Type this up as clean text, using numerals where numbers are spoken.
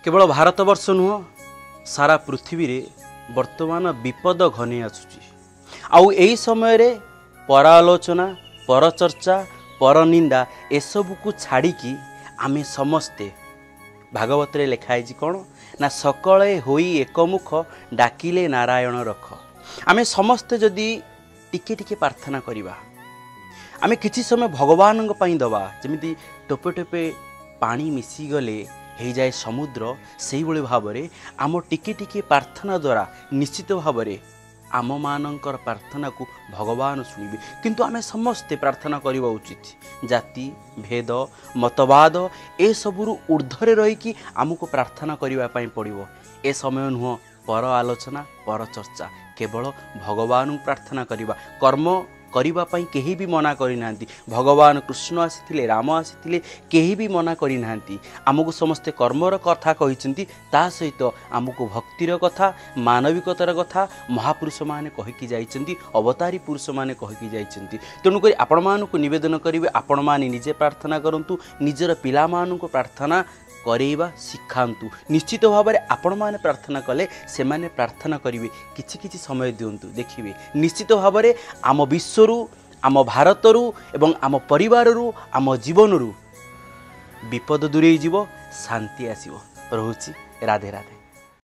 केवल भारतवर्ष नुह सारा पृथ्वी रे वर्तमान विपद घनी आसुची आउ एही समय रे परालोचना परचर्चा परनिंदा एसबू को छाड़ी आमे समस्ते भागवत रे लिखाई कौन ना सकले होई एकमुख डाकिले नारायण रख आमे समस्ते जदि टिके टिके प्रार्थना करिबा आमे किछि समय भगवान दबा जमिति टोपे टोपे पानी मिसी गले हो जाए समुद्र से भाव में आम टिके टिके प्रार्थना द्वारा निश्चित भाव में आम मानकर प्रार्थना को भगवान शुणिबे किंतु आमे समस्ते प्रार्थना करवा उचित जाति भेद मतवाद ए सबुरु ऊर्ध्वरे रहीकि आमको प्रार्थना करने पड़ो ए समय नुह पर आलोचना पर चर्चा केवल भगवान प्रार्थना करवा कर्म करिबा पई केही भी मना करि नांती भगवान कृष्ण आसीथिले राम आसीथिले केही भी मना करि नांती आमको समस्ते कर्मर कथा कहिसंती ता सहित आमको भक्तिर कथा मानविकतार कथा महापुरुष माने कहिकि जाइचंती अवतारी पुरुष माने कहिकि जाइचंती तेणु करी आपण मानकु निवेदन करिवे आपण माने निजे प्रार्थना करंतु निजर पिला मानकु प्रार्थना करेवा शिखांतु निश्चित भाव में आपण माने प्रार्थना कले से माने प्रार्थना करिवे किछि किछि समय दियंतु देखिवे निश्चित भाव में आम विश्वरु आम भारतरु एवं आम परिवाररु आम जीवनरु विपद दूरे जीव शांति आसीबो। रहुछि राधे राधे।